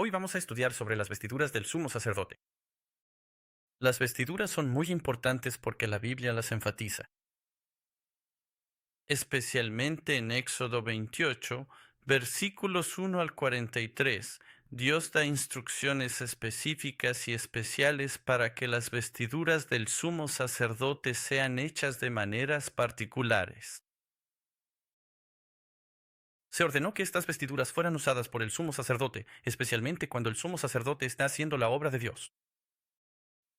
Hoy vamos a estudiar sobre las vestiduras del sumo sacerdote. Las vestiduras son muy importantes porque la Biblia las enfatiza, especialmente en Éxodo 28, versículos 1 al 43. Dios da instrucciones específicas y especiales para que las vestiduras del sumo sacerdote sean hechas de maneras particulares. Se ordenó que estas vestiduras fueran usadas por el sumo sacerdote, especialmente cuando el sumo sacerdote está haciendo la obra de Dios.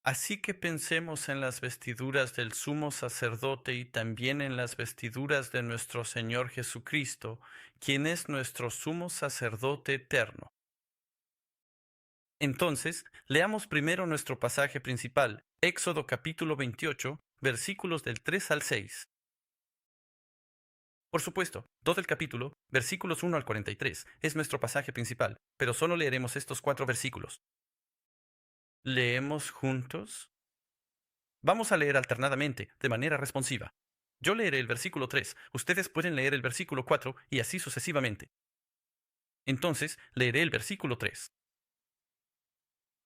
Así que pensemos en las vestiduras del sumo sacerdote y también en las vestiduras de nuestro Señor Jesucristo, quien es nuestro sumo sacerdote eterno. Entonces, leamos primero nuestro pasaje principal, Éxodo capítulo 28, versículos del 3 al 6. Por supuesto, todo el capítulo, versículos 1 al 43, es nuestro pasaje principal, pero solo leeremos estos 4 versículos. ¿Leemos juntos? Vamos a leer alternadamente, de manera responsiva. Yo leeré el versículo 3, ustedes pueden leer el versículo 4 y así sucesivamente. Entonces, leeré el versículo 3.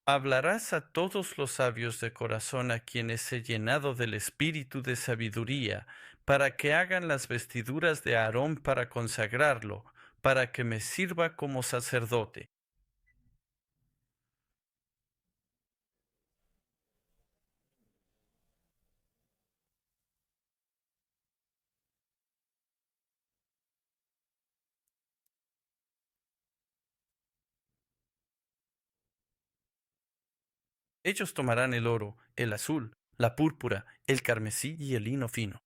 Hablarás a todos los sabios de corazón a quienes he llenado del espíritu de sabiduría, para que hagan las vestiduras de Aarón para consagrarlo, para que me sirva como sacerdote. Ellos tomarán el oro, el azul, la púrpura, el carmesí y el lino fino.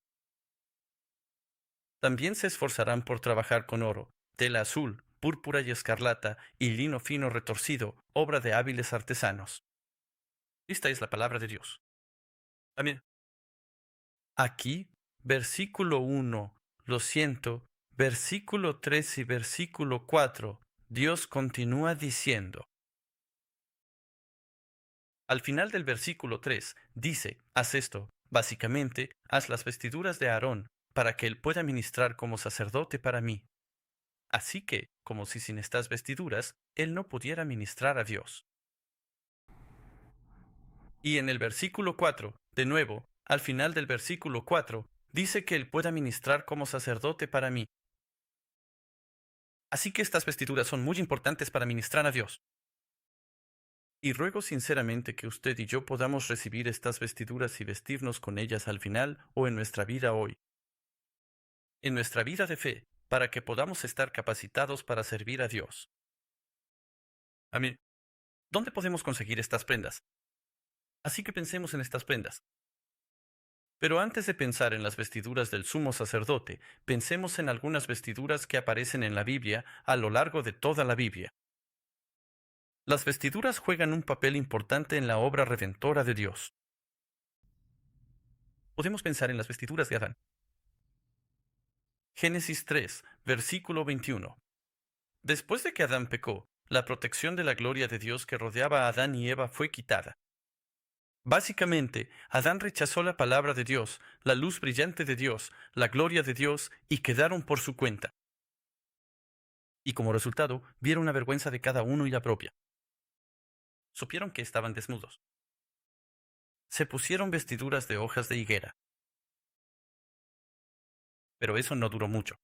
También se esforzarán por trabajar con oro, tela azul, púrpura y escarlata, y lino fino retorcido, obra de hábiles artesanos. Esta es la palabra de Dios. Amén. Aquí, versículo 1, lo siento, versículo 3 y versículo 4, Dios continúa diciendo. Al final del versículo 3, dice, haz esto, básicamente, haz las vestiduras de Aarón, para que él pueda ministrar como sacerdote para mí. Así que, como si sin estas vestiduras, él no pudiera ministrar a Dios. Y en el versículo 4, de nuevo, al final del versículo 4, dice que él pueda ministrar como sacerdote para mí. Así que estas vestiduras son muy importantes para ministrar a Dios. Y ruego sinceramente que usted y yo podamos recibir estas vestiduras y vestirnos con ellas al final o en nuestra vida hoy. En nuestra vida de fe, para que podamos estar capacitados para servir a Dios. Amén. ¿Dónde podemos conseguir estas prendas? Así que pensemos en estas prendas. Pero antes de pensar en las vestiduras del sumo sacerdote, pensemos en algunas vestiduras que aparecen en la Biblia a lo largo de toda la Biblia. Las vestiduras juegan un papel importante en la obra redentora de Dios. Podemos pensar en las vestiduras de Adán. Génesis 3, versículo 21. Después de que Adán pecó, la protección de la gloria de Dios que rodeaba a Adán y Eva fue quitada. Básicamente, Adán rechazó la palabra de Dios, la luz brillante de Dios, la gloria de Dios, y quedaron por su cuenta. Y como resultado, vieron la vergüenza de cada uno y la propia. Supieron que estaban desnudos. Se pusieron vestiduras de hojas de higuera. Pero eso no duró mucho.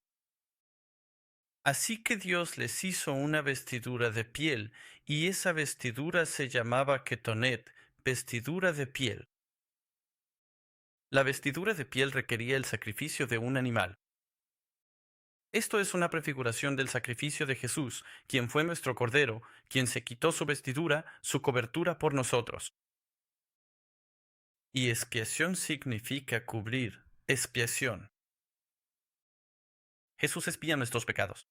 Así que Dios les hizo una vestidura de piel, y esa vestidura se llamaba ketonet, vestidura de piel. La vestidura de piel requería el sacrificio de un animal. Esto es una prefiguración del sacrificio de Jesús, quien fue nuestro Cordero, quien se quitó su vestidura, su cobertura por nosotros. Y expiación significa cubrir, expiación. Jesús expía nuestros pecados.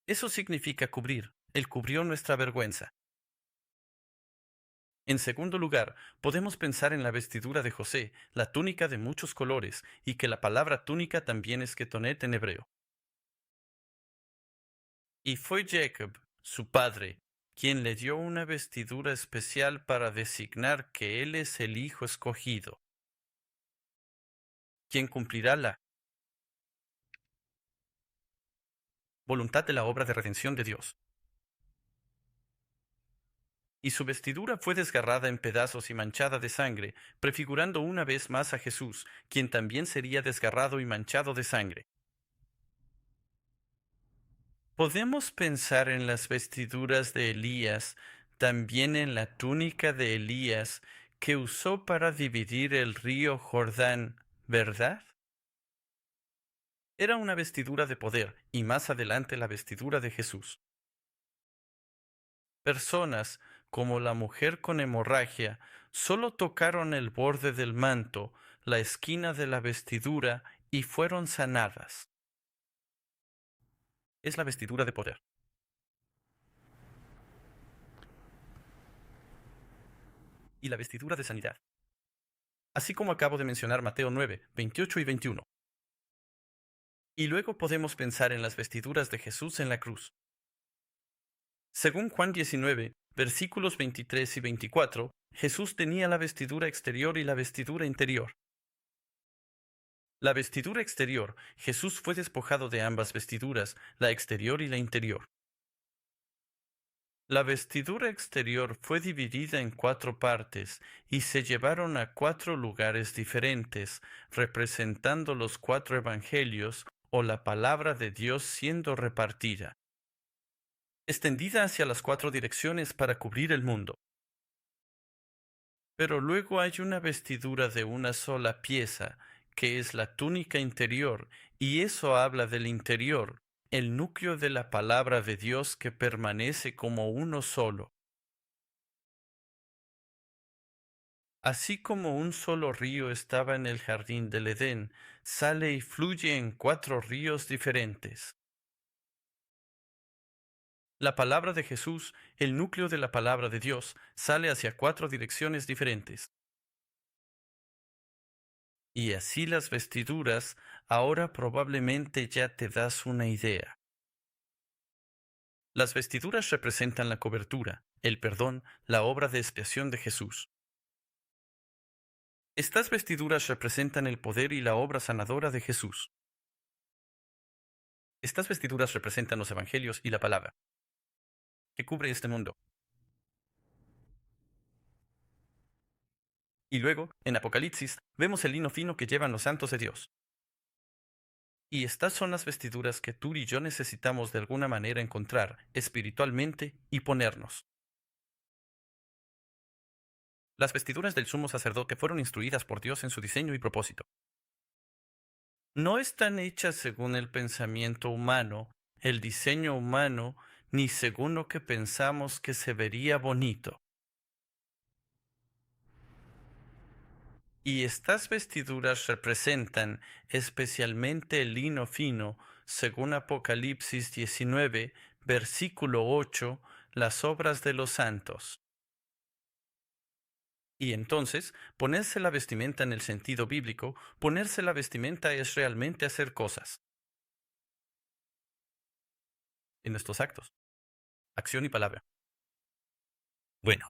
Eso significa cubrir. Él cubrió nuestra vergüenza. En segundo lugar, podemos pensar en la vestidura de José, la túnica de muchos colores, y que la palabra túnica también es ketonet en hebreo. Y fue Jacob, su padre, quien le dio una vestidura especial para designar que él es el hijo escogido, quien cumplirá la voluntad de la obra de redención de Dios. Y su vestidura fue desgarrada en pedazos y manchada de sangre, prefigurando una vez más a Jesús, quien también sería desgarrado y manchado de sangre. Podemos pensar en las vestiduras de Elías, también en la túnica de Elías que usó para dividir el río Jordán, ¿verdad? Era una vestidura de poder y más adelante la vestidura de Jesús. Personas, como la mujer con hemorragia, solo tocaron el borde del manto, la esquina de la vestidura y fueron sanadas. Es la vestidura de poder. Y la vestidura de sanidad. Así como acabo de mencionar Mateo 9, 28 y 21. Y luego podemos pensar en las vestiduras de Jesús en la cruz. Según Juan 19, versículos 23 y 24, Jesús tenía la vestidura exterior y la vestidura interior. La vestidura exterior, Jesús fue despojado de ambas vestiduras, la exterior y la interior. La vestidura exterior fue dividida en 4 partes y se llevaron a 4 lugares diferentes, representando los 4 evangelios o la palabra de Dios siendo repartida, extendida hacia las 4 direcciones para cubrir el mundo. Pero luego hay una vestidura de una sola pieza, que es la túnica interior, y eso habla del interior, el núcleo de la palabra de Dios que permanece como uno solo. Así como un solo río estaba en el jardín del Edén, sale y fluye en 4 ríos diferentes. La palabra de Jesús, el núcleo de la palabra de Dios, sale hacia 4 direcciones diferentes. Y así las vestiduras, ahora probablemente ya te das una idea. Las vestiduras representan la cobertura, el perdón, la obra de expiación de Jesús. Estas vestiduras representan el poder y la obra sanadora de Jesús. Estas vestiduras representan los evangelios y la palabra que cubre este mundo. Y luego, en Apocalipsis, vemos el lino fino que llevan los santos de Dios. Y estas son las vestiduras que tú y yo necesitamos de alguna manera encontrar espiritualmente y ponernos. Las vestiduras del sumo sacerdote fueron instruidas por Dios en su diseño y propósito. No están hechas según el pensamiento humano, el diseño humano, ni según lo que pensamos que se vería bonito. Y estas vestiduras representan especialmente el lino fino, según Apocalipsis 19, versículo 8, las obras de los santos. Y entonces, ponerse la vestimenta en el sentido bíblico, ponerse la vestimenta es realmente hacer cosas en nuestros actos, acción y palabra. Bueno,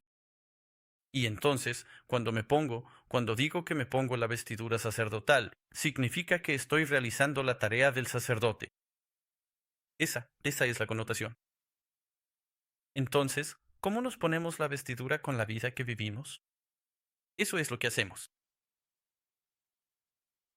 y entonces, cuando digo que me pongo la vestidura sacerdotal, significa que estoy realizando la tarea del sacerdote. Esa es la connotación. Entonces, ¿cómo nos ponemos la vestidura con la vida que vivimos? Eso es lo que hacemos.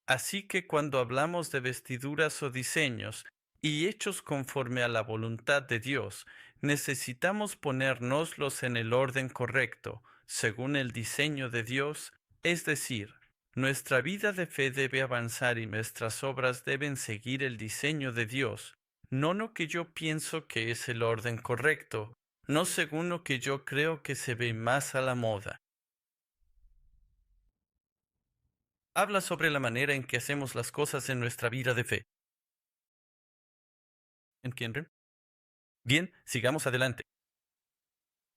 Así que cuando hablamos de vestiduras o diseños y hechos conforme a la voluntad de Dios, necesitamos ponérnoslos en el orden correcto, según el diseño de Dios, es decir, nuestra vida de fe debe avanzar y nuestras obras deben seguir el diseño de Dios, no lo que yo pienso que es el orden correcto, no según lo que yo creo que se ve más a la moda. Habla sobre la manera en que hacemos las cosas en nuestra vida de fe. ¿Entienden? Bien, sigamos adelante.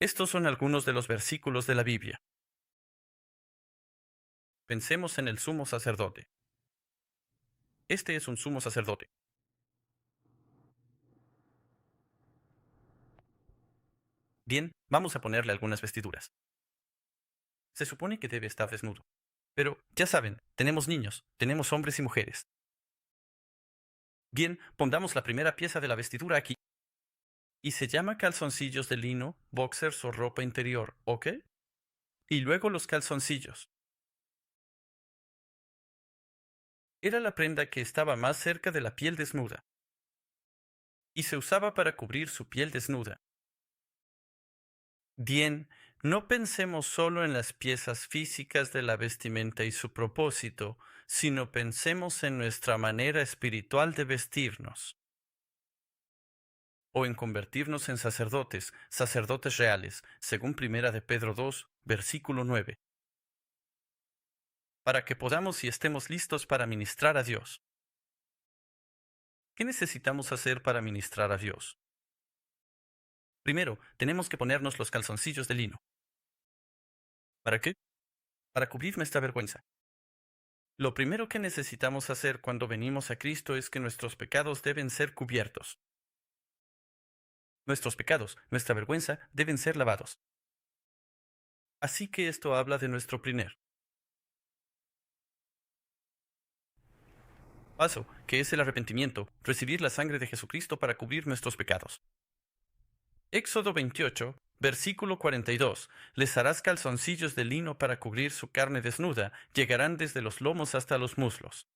Estos son algunos de los versículos de la Biblia. Pensemos en el sumo sacerdote. Este es un sumo sacerdote. Bien, vamos a ponerle algunas vestiduras. Se supone que debe estar desnudo. Pero, ya saben, tenemos niños, tenemos hombres y mujeres. Bien, pongamos la primera pieza de la vestidura aquí. Y se llama calzoncillos de lino, boxers o ropa interior, ¿ok? Y luego los calzoncillos. Era la prenda que estaba más cerca de la piel desnuda, y se usaba para cubrir su piel desnuda. Bien, no pensemos solo en las piezas físicas de la vestimenta y su propósito, sino pensemos en nuestra manera espiritual de vestirnos, o en convertirnos en sacerdotes, sacerdotes reales, según Primera de Pedro 2, versículo 9, para que podamos y estemos listos para ministrar a Dios. ¿Qué necesitamos hacer para ministrar a Dios? Primero, tenemos que ponernos los calzoncillos de lino. ¿Para qué? Para cubrir nuestra vergüenza. Lo primero que necesitamos hacer cuando venimos a Cristo es que nuestros pecados deben ser cubiertos. Nuestros pecados, nuestra vergüenza, deben ser lavados. Así que esto habla de nuestro primer paso, que es el arrepentimiento, recibir la sangre de Jesucristo para cubrir nuestros pecados. Éxodo 28, versículo 42. Les harás calzoncillos de lino para cubrir su carne desnuda, llegarán desde los lomos hasta los muslos.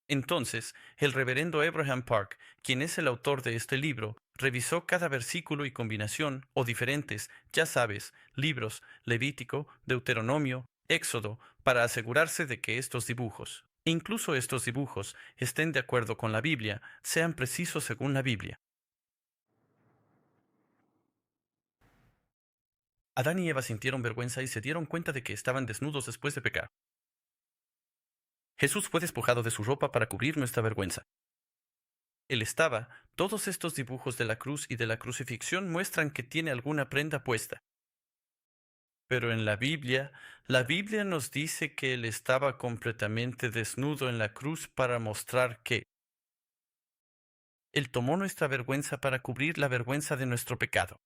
Entonces, el reverendo Abraham Park, quien es el autor de este libro, revisó cada versículo y combinación, o diferentes, ya sabes, libros, Levítico, Deuteronomio, Éxodo, para asegurarse de que estos dibujos, e incluso estos dibujos, estén de acuerdo con la Biblia, sean precisos según la Biblia. Adán y Eva sintieron vergüenza y se dieron cuenta de que estaban desnudos después de pecar. Jesús fue despojado de su ropa para cubrir nuestra vergüenza. Él estaba, todos estos dibujos de la cruz y de la crucifixión muestran que tiene alguna prenda puesta. Pero en la Biblia nos dice que Él estaba completamente desnudo en la cruz para mostrar que Él tomó nuestra vergüenza para cubrir la vergüenza de nuestro pecado.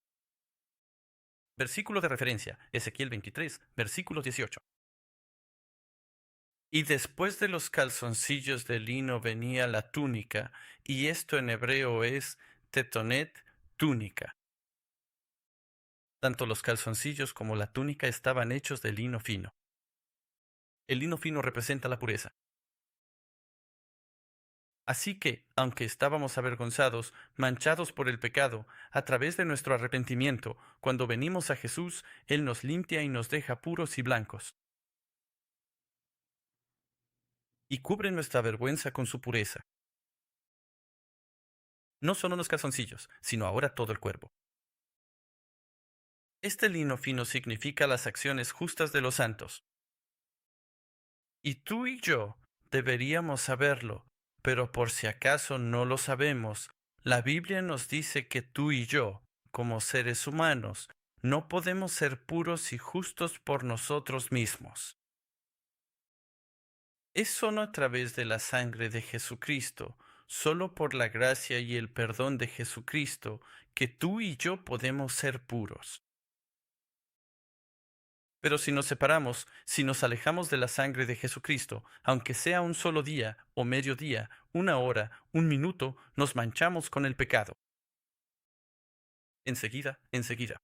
Versículo de referencia, Ezequiel 23, versículo 18. Y después de los calzoncillos de lino venía la túnica, y esto en hebreo es tetonet, túnica. Tanto los calzoncillos como la túnica estaban hechos de lino fino. El lino fino representa la pureza. Así que, aunque estábamos avergonzados, manchados por el pecado, a través de nuestro arrepentimiento, cuando venimos a Jesús, Él nos limpia y nos deja puros y blancos. Y cubre nuestra vergüenza con su pureza. No solo los calzoncillos, sino ahora todo el cuerpo. Este lino fino significa las acciones justas de los santos. Y tú y yo deberíamos saberlo, pero por si acaso no lo sabemos, la Biblia nos dice que tú y yo, como seres humanos, no podemos ser puros y justos por nosotros mismos. Es solo a través de la sangre de Jesucristo, solo por la gracia y el perdón de Jesucristo, que tú y yo podemos ser puros. Pero si nos separamos, si nos alejamos de la sangre de Jesucristo, aunque sea un solo día o medio día, una hora, un minuto, nos manchamos con el pecado. Enseguida, enseguida.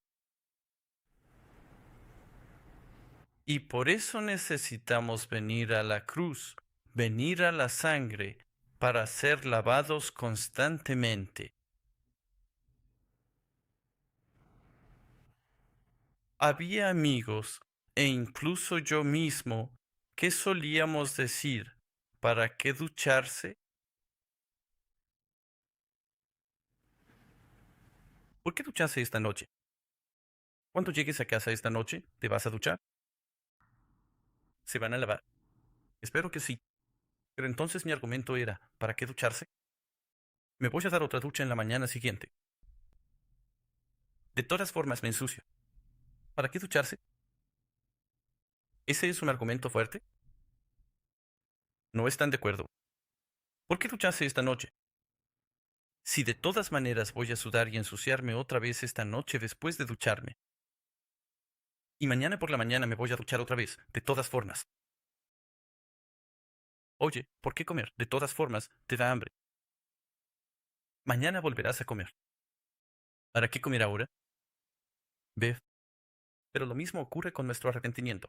Y por eso necesitamos venir a la cruz, venir a la sangre, para ser lavados constantemente. Había amigos, e incluso yo mismo, que solíamos decir, ¿para qué ducharse? ¿Por qué ducharse esta noche? Cuando llegues a casa esta noche, ¿te vas a duchar? ¿Se van a lavar? Espero que sí. Pero entonces mi argumento era, ¿para qué ducharse? Me voy a dar otra ducha en la mañana siguiente. De todas formas me ensucio. ¿Para qué ducharse? ¿Ese es un argumento fuerte? No están de acuerdo. ¿Por qué ducharse esta noche? Si de todas maneras voy a sudar y ensuciarme otra vez esta noche después de ducharme. Y mañana por la mañana me voy a duchar otra vez, de todas formas. Oye, ¿por qué comer? De todas formas, te da hambre. Mañana volverás a comer. ¿Para qué comer ahora? Ve. Pero lo mismo ocurre con nuestro arrepentimiento.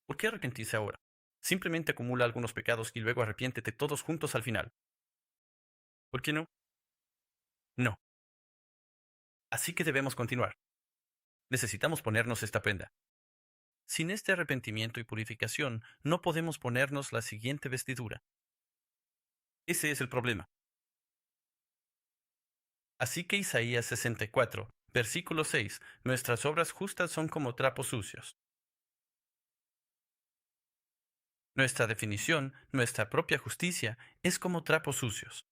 ¿Por qué arrepentirse ahora? Simplemente acumula algunos pecados y luego arrepiéntete todos juntos al final. ¿Por qué no? No. Así que debemos continuar. Necesitamos ponernos esta prenda. Sin este arrepentimiento y purificación, no podemos ponernos la siguiente vestidura. Ese es el problema. Así que Isaías 64, versículo 6, nuestras obras justas son como trapos sucios. Nuestra definición, nuestra propia justicia, es como trapos sucios.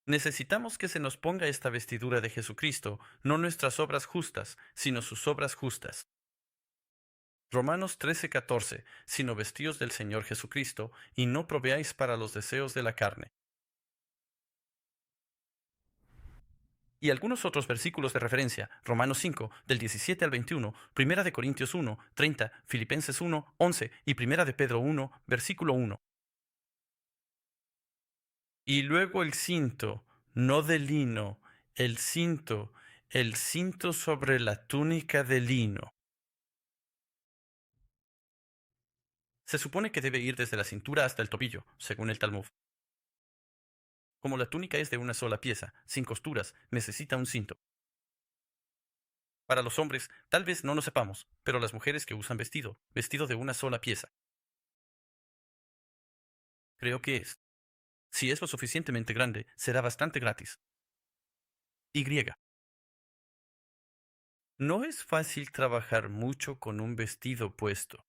Necesitamos que se nos ponga esta vestidura de Jesucristo, no nuestras obras justas, sino sus obras justas. Romanos 13:14, sino vestíos del Señor Jesucristo, y no proveáis para los deseos de la carne. Y algunos otros versículos de referencia, Romanos 5, del 17 al 21, Primera de Corintios 1, 30, Filipenses 1, 11 y Primera de Pedro 1, versículo 1. Y luego el cinto, no de lino, el cinto sobre la túnica de lino. Se supone que debe ir desde la cintura hasta el tobillo, según el Talmud. Como la túnica es de una sola pieza, sin costuras, necesita un cinto. Para los hombres, tal vez no lo sepamos, pero las mujeres que usan vestido de una sola pieza. Creo que es. Si es lo suficientemente grande, será bastante gratis. Y. No es fácil trabajar mucho con un vestido puesto.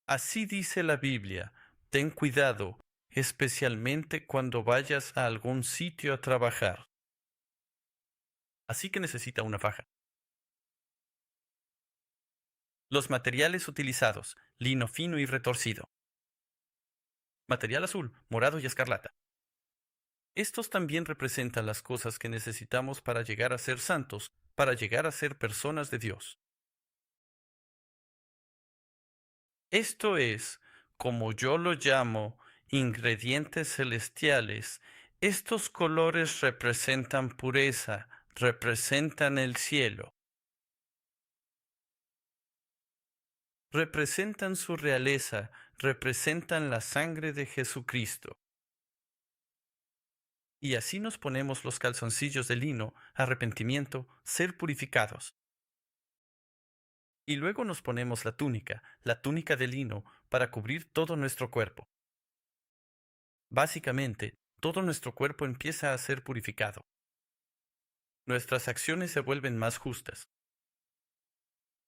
Así dice la Biblia, ten cuidado, especialmente cuando vayas a algún sitio a trabajar. Así que necesita una faja. Los materiales utilizados, lino fino y retorcido. Material azul, morado y escarlata. Estos también representan las cosas que necesitamos para llegar a ser santos, para llegar a ser personas de Dios. Esto es, como yo lo llamo, ingredientes celestiales. Estos colores representan pureza, representan el cielo, representan su realeza, representan la sangre de Jesucristo. Y así nos ponemos los calzoncillos de lino, arrepentimiento, ser purificados. Y luego nos ponemos la túnica de lino, para cubrir todo nuestro cuerpo. Básicamente, todo nuestro cuerpo empieza a ser purificado. Nuestras acciones se vuelven más justas.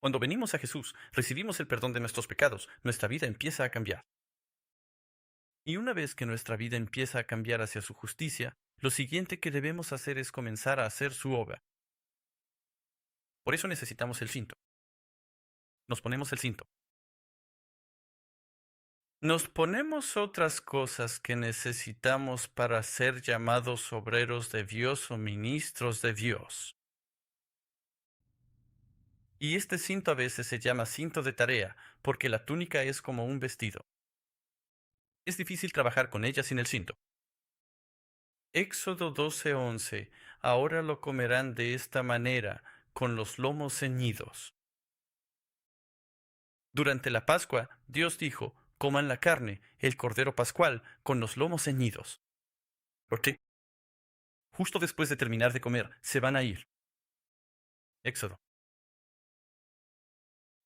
Cuando venimos a Jesús, recibimos el perdón de nuestros pecados, nuestra vida empieza a cambiar. Y una vez que nuestra vida empieza a cambiar hacia su justicia, lo siguiente que debemos hacer es comenzar a hacer su obra. Por eso necesitamos el cinto. Nos ponemos el cinto. Nos ponemos otras cosas que necesitamos para ser llamados obreros de Dios o ministros de Dios. Y este cinto a veces se llama cinto de tarea, porque la túnica es como un vestido. Es difícil trabajar con ella sin el cinto. Éxodo 12:11. Ahora lo comerán de esta manera, con los lomos ceñidos. Durante la Pascua, Dios dijo, coman la carne, el cordero pascual, con los lomos ceñidos. ¿Por qué? Justo después de terminar de comer, se van a ir. Éxodo.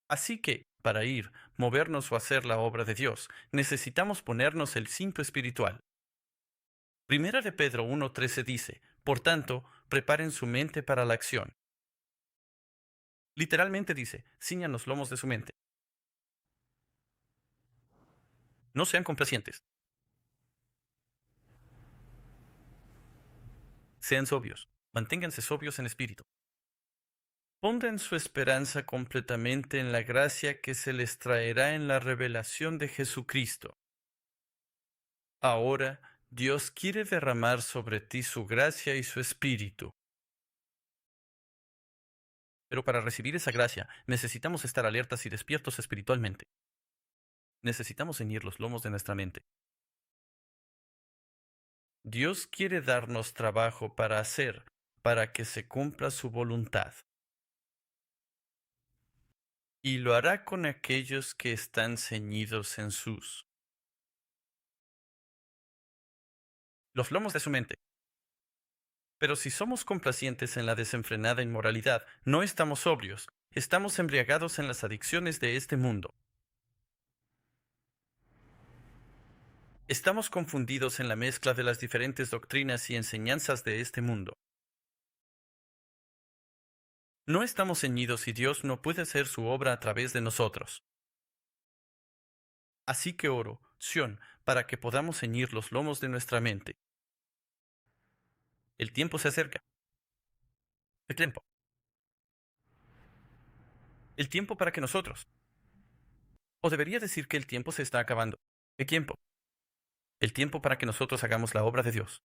Así que, para ir, movernos o hacer la obra de Dios, necesitamos ponernos el cinto espiritual. Primera de Pedro 1:13 dice, por tanto, preparen su mente para la acción. Literalmente dice, ciñan los lomos de su mente. No sean complacientes. Sean sobrios. Manténganse sobrios en espíritu. Pongan su esperanza completamente en la gracia que se les traerá en la revelación de Jesucristo. Ahora, Dios quiere derramar sobre ti su gracia y su espíritu. Pero para recibir esa gracia, necesitamos estar alertas y despiertos espiritualmente. Necesitamos ceñir los lomos de nuestra mente. Dios quiere darnos trabajo para hacer, para que se cumpla su voluntad. Y lo hará con aquellos que están ceñidos en los lomos de su mente. Pero si somos complacientes en la desenfrenada inmoralidad, no estamos sobrios, estamos embriagados en las adicciones de este mundo. Estamos confundidos en la mezcla de las diferentes doctrinas y enseñanzas de este mundo. No estamos ceñidos y Dios no puede hacer su obra a través de nosotros. Así que oro, Sión, para que podamos ceñir los lomos de nuestra mente. El tiempo se acerca. El tiempo. El tiempo para que nosotros. O debería decir que el tiempo se está acabando. El tiempo. El tiempo para que nosotros hagamos la obra de Dios.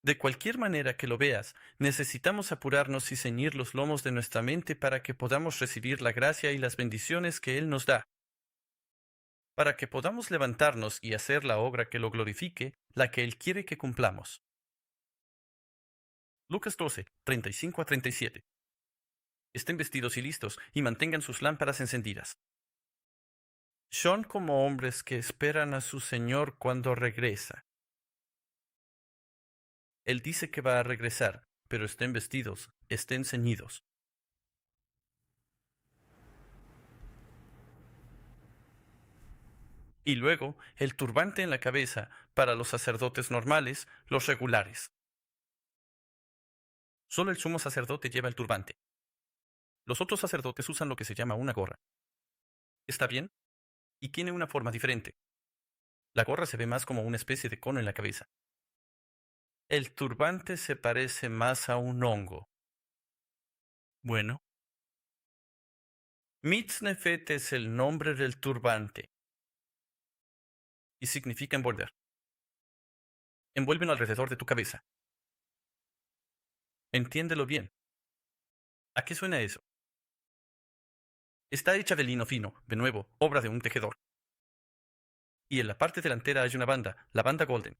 De cualquier manera que lo veas, necesitamos apurarnos y ceñir los lomos de nuestra mente para que podamos recibir la gracia y las bendiciones que Él nos da, para que podamos levantarnos y hacer la obra que lo glorifique, la que Él quiere que cumplamos. Lucas 12, 35 a 37. Estén vestidos y listos, y mantengan sus lámparas encendidas. Son como hombres que esperan a su Señor cuando regresa. Él dice que va a regresar, pero estén vestidos, estén ceñidos. Y luego el turbante en la cabeza para los sacerdotes normales, los regulares. Solo el sumo sacerdote lleva el turbante. Los otros sacerdotes usan lo que se llama una gorra. ¿Está bien? Y tiene una forma diferente. La gorra se ve más como una especie de cono en la cabeza. El turbante se parece más a un hongo. Bueno, Mitznefet es el nombre del turbante y significa envolver. Envuélvelo alrededor de tu cabeza. Entiéndelo bien. ¿A qué suena eso? Está hecha de lino fino, de nuevo, obra de un tejedor. Y en la parte delantera hay una banda, la banda Golden.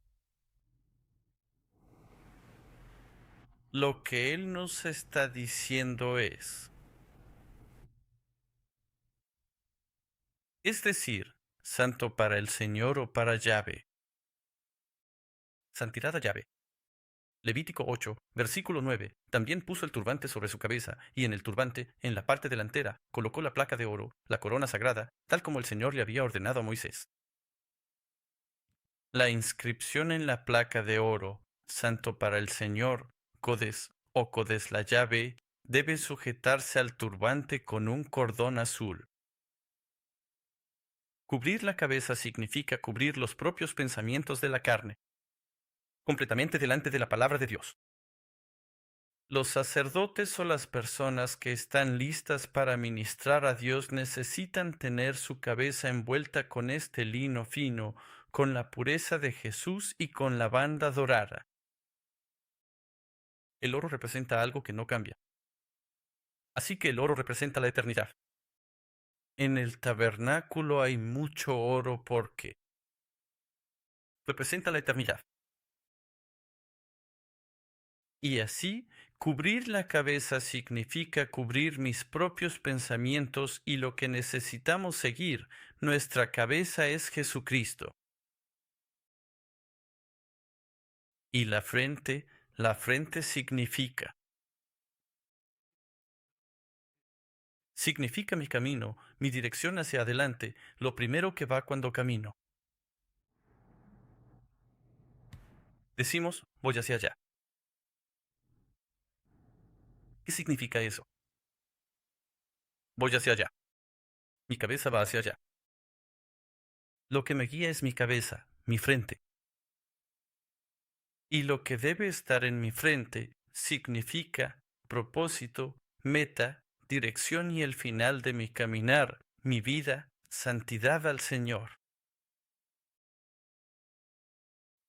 Lo que él nos está diciendo es decir, santo para el Señor o para Yahvé. Santidad a Yahvé. Levítico 8, versículo 9. También puso el turbante sobre su cabeza, y en el turbante, en la parte delantera, colocó la placa de oro, la corona sagrada, tal como el Señor le había ordenado a Moisés. La inscripción en la placa de oro, santo para el Señor, Codes o Codes la llave, debe sujetarse al turbante con un cordón azul. Cubrir la cabeza significa cubrir los propios pensamientos de la carne, completamente delante de la palabra de Dios. Los sacerdotes o las personas que están listas para ministrar a Dios necesitan tener su cabeza envuelta con este lino fino, con la pureza de Jesús y con la banda dorada. El oro representa algo que no cambia. Así que el oro representa la eternidad. En el tabernáculo hay mucho oro porque representa la eternidad. Y así, cubrir la cabeza significa cubrir mis propios pensamientos y lo que necesitamos seguir. Nuestra cabeza es Jesucristo. Y la frente significa mi camino, mi dirección hacia adelante, lo primero que va cuando camino. Decimos, voy hacia allá. ¿Qué significa eso? Voy hacia allá. Mi cabeza va hacia allá. Lo que me guía es mi cabeza, mi frente. Y lo que debe estar en mi frente significa propósito, meta, dirección y el final de mi caminar, mi vida, santidad al Señor.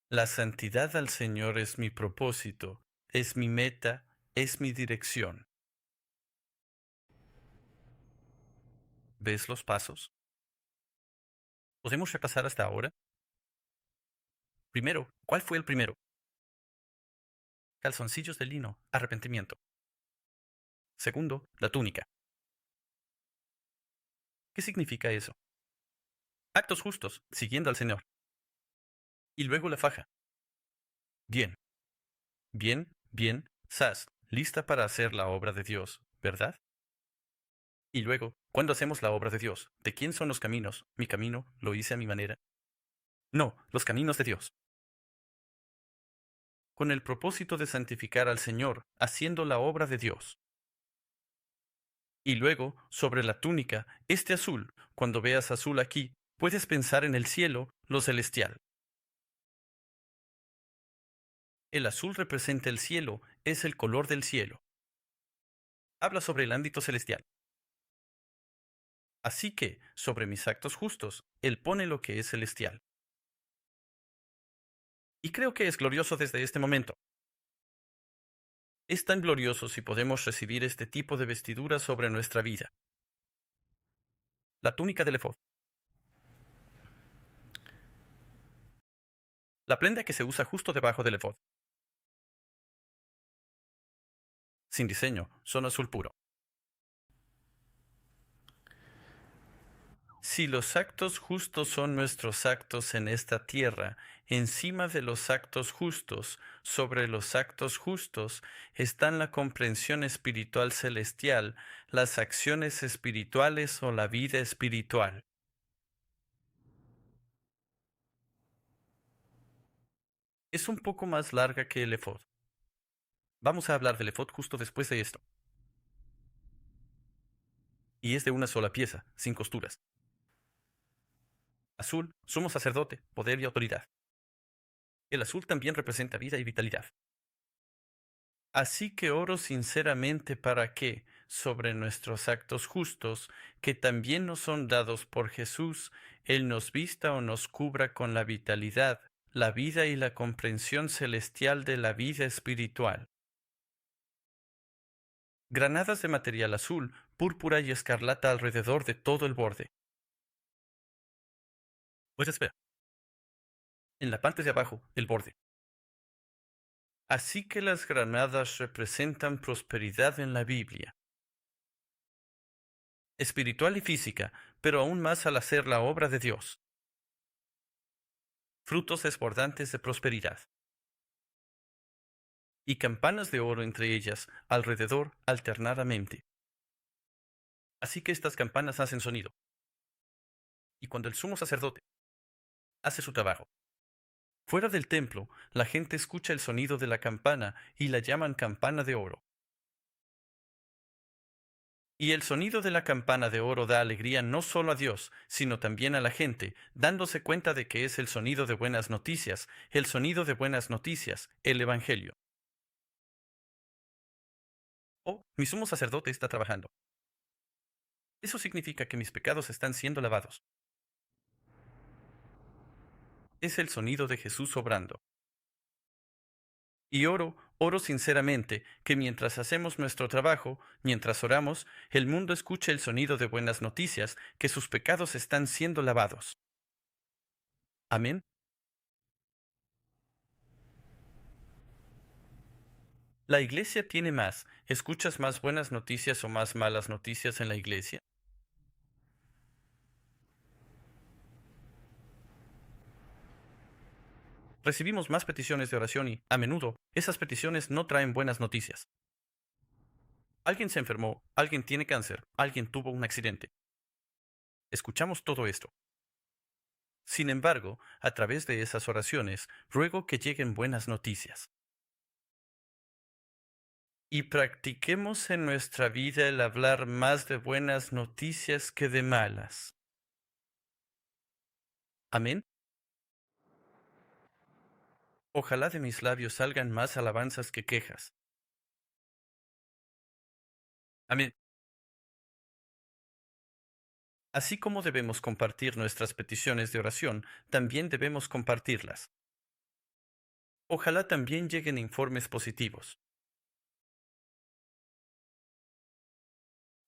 La santidad al Señor es mi propósito, es mi meta, es mi dirección. ¿Ves los pasos? ¿Podemos repasar hasta ahora? Primero, ¿Cuál fue el primero? Calzoncillos de lino, arrepentimiento. Segundo, la túnica. ¿Qué significa eso? Actos justos, siguiendo al Señor. Y luego la faja. Bien, bien, sas, lista para hacer la obra de Dios, ¿verdad? Y luego, ¿cuándo hacemos la obra de Dios? ¿De quién son los caminos? ¿Mi camino? ¿Lo hice a mi manera? No, los caminos de Dios. Con el propósito de santificar al Señor, haciendo la obra de Dios. Y luego, sobre la túnica, este azul, cuando veas azul aquí, puedes pensar en el cielo, lo celestial. El azul representa el cielo, es el color del cielo. Habla sobre el ámbito celestial. Así que, sobre mis actos justos, Él pone lo que es celestial. Y creo que es glorioso desde este momento. Es tan glorioso si podemos recibir este tipo de vestidura sobre nuestra vida. La túnica del efod. La prenda que se usa justo debajo del efod. Sin diseño, son azul puro. Si los actos justos son nuestros actos en esta tierra, encima de los actos justos, sobre los actos justos, están la comprensión espiritual celestial, las acciones espirituales o la vida espiritual. Es un poco más larga que el efod. Vamos a hablar del efod justo después de esto. Y es de una sola pieza, sin costuras. Azul, sumo sacerdote, poder y autoridad. El azul también representa vida y vitalidad. Así que oro sinceramente para que, sobre nuestros actos justos, que también nos son dados por Jesús, Él nos vista o nos cubra con la vitalidad, la vida y la comprensión celestial de la vida espiritual. Granadas de material azul, púrpura y escarlata alrededor de todo el borde. Puedes ver, en la parte de abajo, el borde. Así que las granadas representan prosperidad en la Biblia, espiritual y física, pero aún más al hacer la obra de Dios. Frutos desbordantes de prosperidad. Y campanas de oro entre ellas, alrededor, alternadamente. Así que estas campanas hacen sonido. Y cuando el sumo sacerdote hace su trabajo, fuera del templo, la gente escucha el sonido de la campana y la llaman campana de oro. Y el sonido de la campana de oro da alegría no solo a Dios, sino también a la gente, dándose cuenta de que es el sonido de buenas noticias, el sonido de buenas noticias, el Evangelio. Oh, mi sumo sacerdote está trabajando. Eso significa que mis pecados están siendo lavados. Es el sonido de Jesús obrando. Y oro sinceramente, que mientras hacemos nuestro trabajo, mientras oramos, el mundo escuche el sonido de buenas noticias, que sus pecados están siendo lavados. Amén. La iglesia tiene más. ¿Escuchas más buenas noticias o más malas noticias en la iglesia? Recibimos más peticiones de oración y, a menudo, esas peticiones no traen buenas noticias. Alguien se enfermó, alguien tiene cáncer, alguien tuvo un accidente. Escuchamos todo esto. Sin embargo, a través de esas oraciones, ruego que lleguen buenas noticias. Y practiquemos en nuestra vida el hablar más de buenas noticias que de malas. Amén. Ojalá de mis labios salgan más alabanzas que quejas. Amén. Así como debemos compartir nuestras peticiones de oración, también debemos compartirlas. Ojalá también lleguen informes positivos.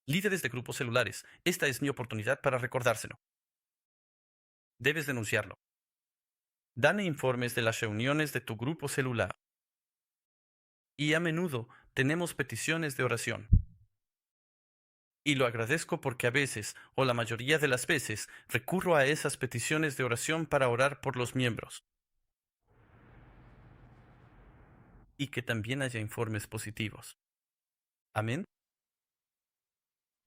Líderes de grupos celulares, esta es mi oportunidad para recordárselo. Debes denunciarlo. Dan informes de las reuniones de tu grupo celular. Y a menudo tenemos peticiones de oración. Y lo agradezco porque a veces, o la mayoría de las veces, recurro a esas peticiones de oración para orar por los miembros. Y que también haya informes positivos. Amén.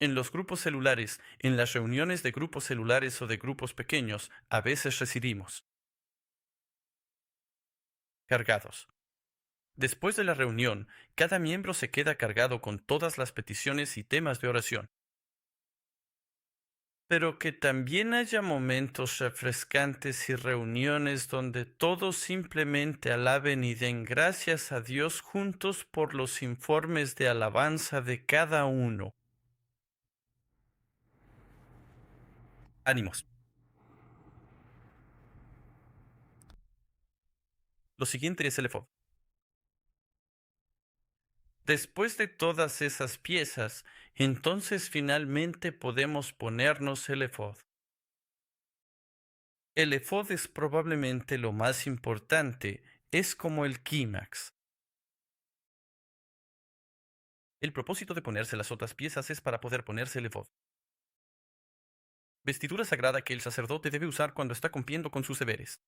En los grupos celulares, en las reuniones de grupos celulares o de grupos pequeños, a veces recibimos cargados. Después de la reunión, cada miembro se queda cargado con todas las peticiones y temas de oración. Pero que también haya momentos refrescantes y reuniones donde todos simplemente alaben y den gracias a Dios juntos por los informes de alabanza de cada uno. Ánimos. Lo siguiente es el efod. Después de todas esas piezas, entonces finalmente podemos ponernos el efod. El efod es probablemente lo más importante, es como el clímax. El propósito de ponerse las otras piezas es para poder ponerse el efod. Vestidura sagrada que el sacerdote debe usar cuando está cumpliendo con sus deberes.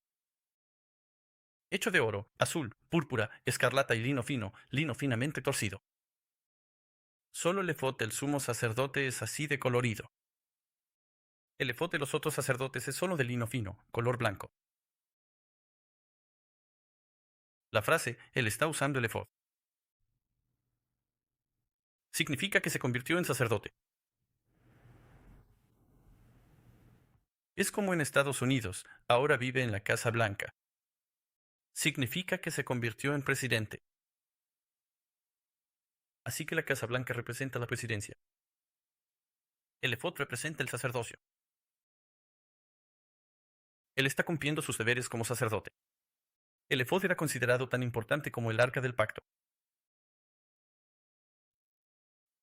Hecho de oro, azul, púrpura, escarlata y lino finamente torcido. Solo el efod del sumo sacerdote es así de colorido. El efod de los otros sacerdotes es solo de lino fino, color blanco. La frase, él está usando el efod, significa que se convirtió en sacerdote. Es como en Estados Unidos, ahora vive en la Casa Blanca. Significa que se convirtió en presidente. Así que la Casa Blanca representa la presidencia. El efod representa el sacerdocio. Él está cumpliendo sus deberes como sacerdote. El efod era considerado tan importante como el arca del pacto.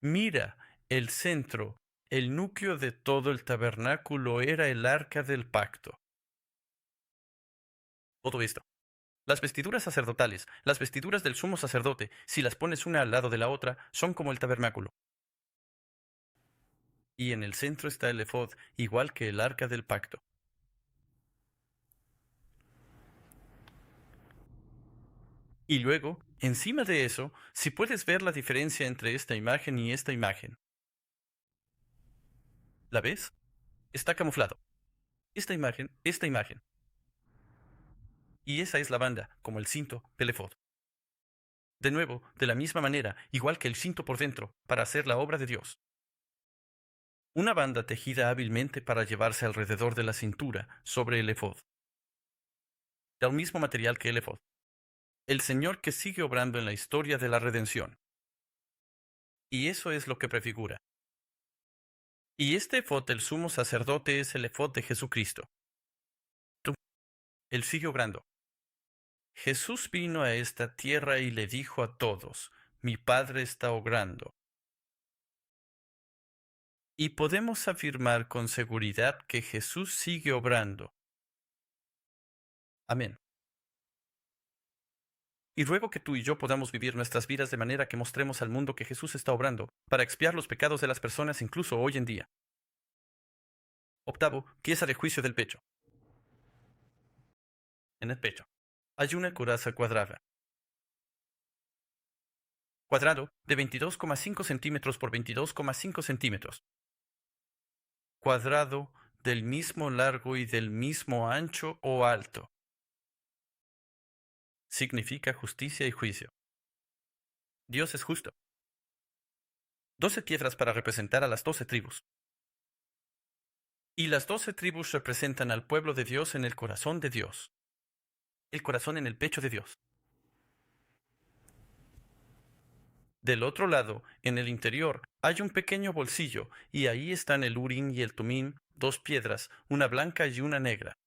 Mira, el centro, el núcleo de todo el tabernáculo era el arca del pacto. Todo esto. Las vestiduras sacerdotales, las vestiduras del sumo sacerdote, si las pones una al lado de la otra, son como el tabernáculo. Y en el centro está el efod, igual que el arca del pacto. Y luego, encima de eso, si puedes ver la diferencia entre esta imagen y esta imagen. ¿La ves? Está camuflado. Esta imagen. Y esa es la banda, como el cinto del efod. De nuevo, de la misma manera, igual que el cinto por dentro, para hacer la obra de Dios. Una banda tejida hábilmente para llevarse alrededor de la cintura, sobre el efod. Del mismo material que el efod. El Señor que sigue obrando en la historia de la redención. Y eso es lo que prefigura. Y este efod del sumo sacerdote es el efod de Jesucristo. Tú, Él sigue obrando. Jesús vino a esta tierra y le dijo a todos, mi Padre está obrando. Y podemos afirmar con seguridad que Jesús sigue obrando. Amén. Y ruego que tú y yo podamos vivir nuestras vidas de manera que mostremos al mundo que Jesús está obrando, para expiar los pecados de las personas incluso hoy en día. Octavo, pieza de juicio del pecho. En el pecho hay una coraza cuadrada. Cuadrado de 22,5 centímetros por 22,5 centímetros. Cuadrado del mismo largo y del mismo ancho o alto. Significa justicia y juicio. Dios es justo. 12 piedras para representar a las 12 tribus. Y las 12 tribus representan al pueblo de Dios en el corazón de Dios. El corazón en el pecho de Dios. Del otro lado, en el interior, hay un pequeño bolsillo, y ahí están el Urim y el Tumim, 2 piedras, una blanca y una negra.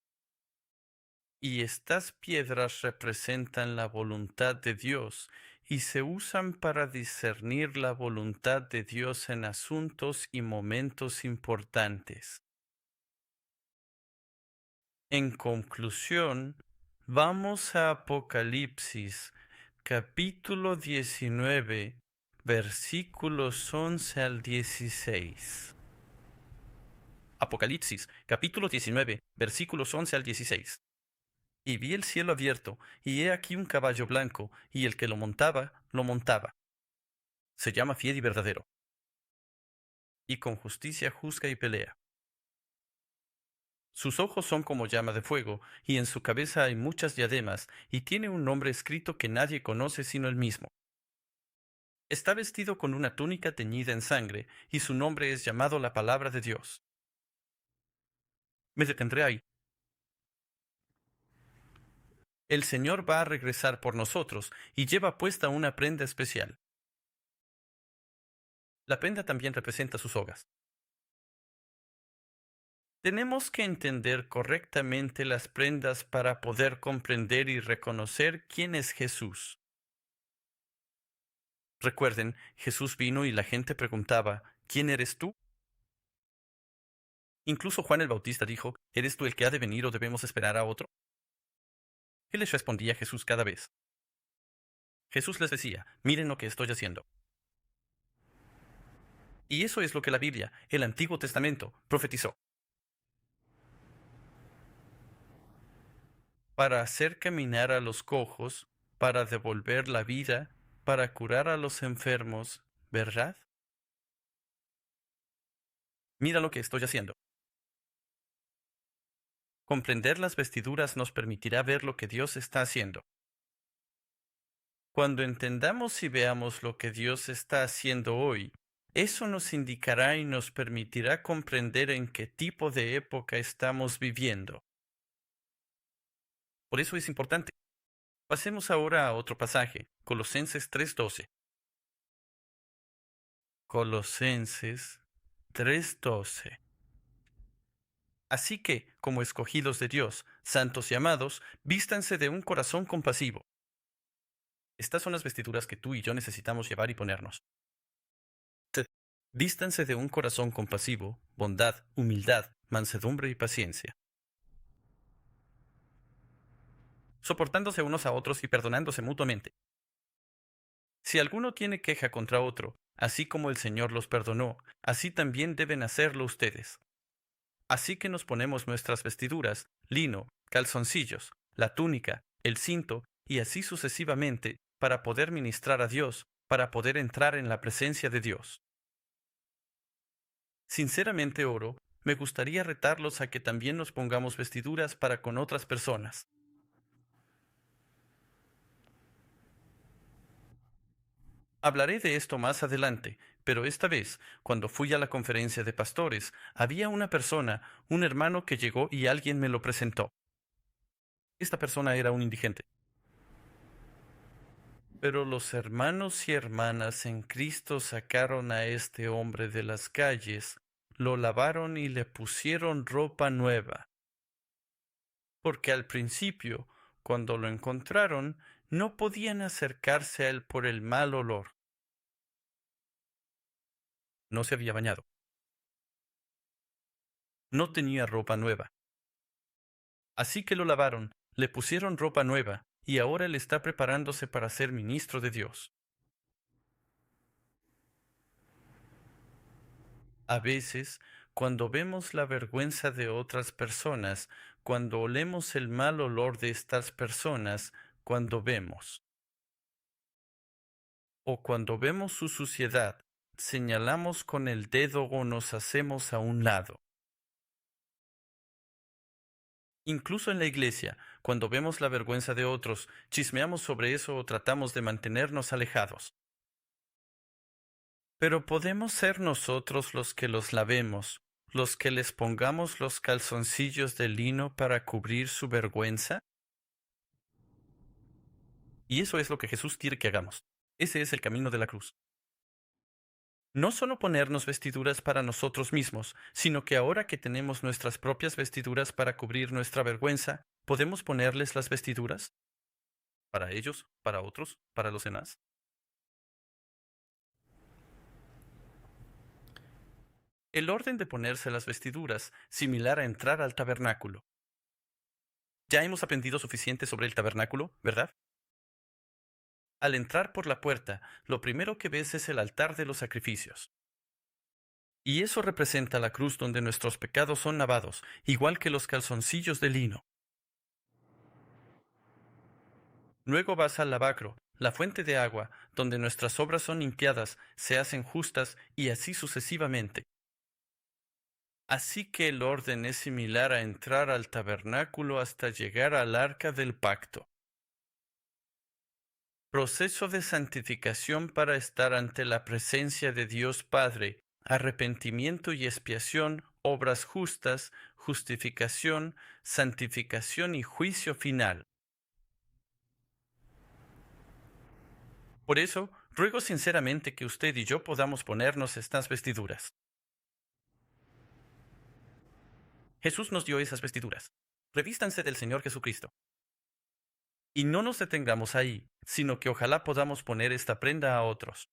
Y estas piedras representan la voluntad de Dios y se usan para discernir la voluntad de Dios en asuntos y momentos importantes. En conclusión, Vamos a Apocalipsis, capítulo 19, versículos 11 al 16. Apocalipsis, capítulo 19, versículos 11 al 16. Y vi el cielo abierto, y he aquí un caballo blanco, y el que lo montaba, lo montaba. Se llama Fiel y Verdadero, y con justicia juzga y pelea. Sus ojos son como llama de fuego, y en su cabeza hay muchas diademas, y tiene un nombre escrito que nadie conoce sino él mismo. Está vestido con una túnica teñida en sangre, y su nombre es llamado la Palabra de Dios. Me detendré ahí. El Señor va a regresar por nosotros, y lleva puesta una prenda especial. La prenda también representa sus sogas. Tenemos que entender correctamente las prendas para poder comprender y reconocer quién es Jesús. Recuerden, Jesús vino y la gente preguntaba, ¿quién eres tú? Incluso Juan el Bautista dijo, ¿eres tú el que ha de venir o debemos esperar a otro? ¿Qué les respondía Jesús cada vez? Jesús les decía, miren lo que estoy haciendo. Y eso es lo que la Biblia, el Antiguo Testamento, profetizó. Para hacer caminar a los cojos, para devolver la vida, para curar a los enfermos, ¿verdad? Mira lo que estoy haciendo. Comprender las vestiduras nos permitirá ver lo que Dios está haciendo. Cuando entendamos y veamos lo que Dios está haciendo hoy, eso nos indicará y nos permitirá comprender en qué tipo de época estamos viviendo. Por eso es importante. Pasemos ahora a otro pasaje, Colosenses 3:12. Colosenses 3:12. Así que, como escogidos de Dios, santos y amados, vístanse de un corazón compasivo. Estas son las vestiduras que tú y yo necesitamos llevar y ponernos. Vístanse de un corazón compasivo, bondad, humildad, mansedumbre y paciencia, soportándose unos a otros y perdonándose mutuamente. Si alguno tiene queja contra otro, así como el Señor los perdonó, así también deben hacerlo ustedes. Así que nos ponemos nuestras vestiduras, lino, calzoncillos, la túnica, el cinto, y así sucesivamente, para poder ministrar a Dios, para poder entrar en la presencia de Dios. Sinceramente oro, me gustaría retarlos a que también nos pongamos vestiduras para con otras personas. Hablaré de esto más adelante, pero esta vez, cuando fui a la conferencia de pastores, había una persona, un hermano que llegó y alguien me lo presentó. Esta persona era un indigente. Pero los hermanos y hermanas en Cristo sacaron a este hombre de las calles, lo lavaron y le pusieron ropa nueva. Porque al principio, cuando lo encontraron, no podían acercarse a él por el mal olor. No se había bañado. No tenía ropa nueva. Así que lo lavaron, le pusieron ropa nueva, y ahora él está preparándose para ser ministro de Dios. A veces, cuando vemos la vergüenza de otras personas, cuando olemos el mal olor de estas personas, cuando vemos, o cuando vemos su suciedad, señalamos con el dedo o nos hacemos a un lado. Incluso en la iglesia, cuando vemos la vergüenza de otros, chismeamos sobre eso o tratamos de mantenernos alejados. Pero podemos ser nosotros los que los lavemos, los que les pongamos los calzoncillos de lino para cubrir su vergüenza. Y eso es lo que Jesús quiere que hagamos. Ese es el camino de la cruz. No solo ponernos vestiduras para nosotros mismos, sino que ahora que tenemos nuestras propias vestiduras para cubrir nuestra vergüenza, ¿podemos ponerles las vestiduras? Para ellos, para otros, para los demás. El orden de ponerse las vestiduras, similar a entrar al tabernáculo. Ya hemos aprendido suficiente sobre el tabernáculo, ¿verdad? Al entrar por la puerta, lo primero que ves es el altar de los sacrificios. Y eso representa la cruz donde nuestros pecados son lavados, igual que los calzoncillos de lino. Luego vas al lavacro, la fuente de agua, donde nuestras obras son limpiadas, se hacen justas y así sucesivamente. Así que el orden es similar a entrar al tabernáculo hasta llegar al arca del pacto. Proceso de santificación para estar ante la presencia de Dios Padre, arrepentimiento y expiación, obras justas, justificación, santificación y juicio final. Por eso, ruego sinceramente que usted y yo podamos ponernos estas vestiduras. Jesús nos dio esas vestiduras. Revístanse del Señor Jesucristo. Y no nos detengamos ahí, sino que ojalá podamos poner esta prenda a otros,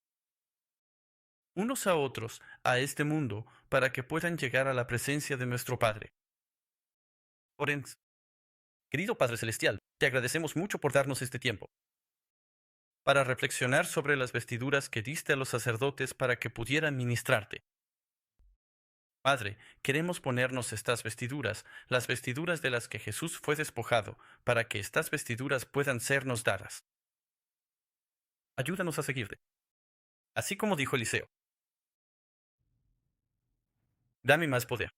unos a otros, a este mundo, para que puedan llegar a la presencia de nuestro Padre. Oren. Querido Padre Celestial, te agradecemos mucho por darnos este tiempo para reflexionar sobre las vestiduras que diste a los sacerdotes para que pudieran ministrarte. Padre, queremos ponernos estas vestiduras, las vestiduras de las que Jesús fue despojado, para que estas vestiduras puedan sernos dadas. Ayúdanos a seguirte. Así como dijo Eliseo, dame más poder.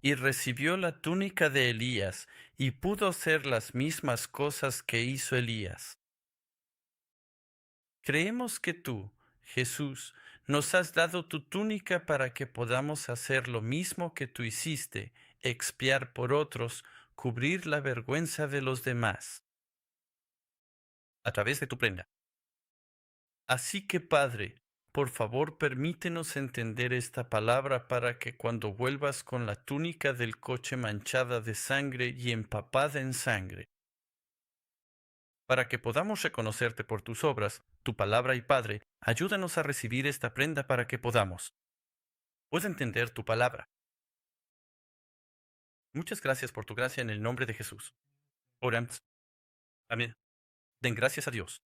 Y recibió la túnica de Elías, y pudo hacer las mismas cosas que hizo Elías. Creemos que tú, Jesús, nos has dado tu túnica para que podamos hacer lo mismo que tú hiciste, expiar por otros, cubrir la vergüenza de los demás, a través de tu prenda. Así que, Padre, por favor permítenos entender esta palabra para que cuando vuelvas con la túnica del coche manchada de sangre y empapada en sangre, para que podamos reconocerte por tus obras, tu palabra y Padre, ayúdanos a recibir esta prenda para que podamos. Puedo entender tu palabra. Muchas gracias por tu gracia en el nombre de Jesús. Oramos. Amén. Den gracias a Dios.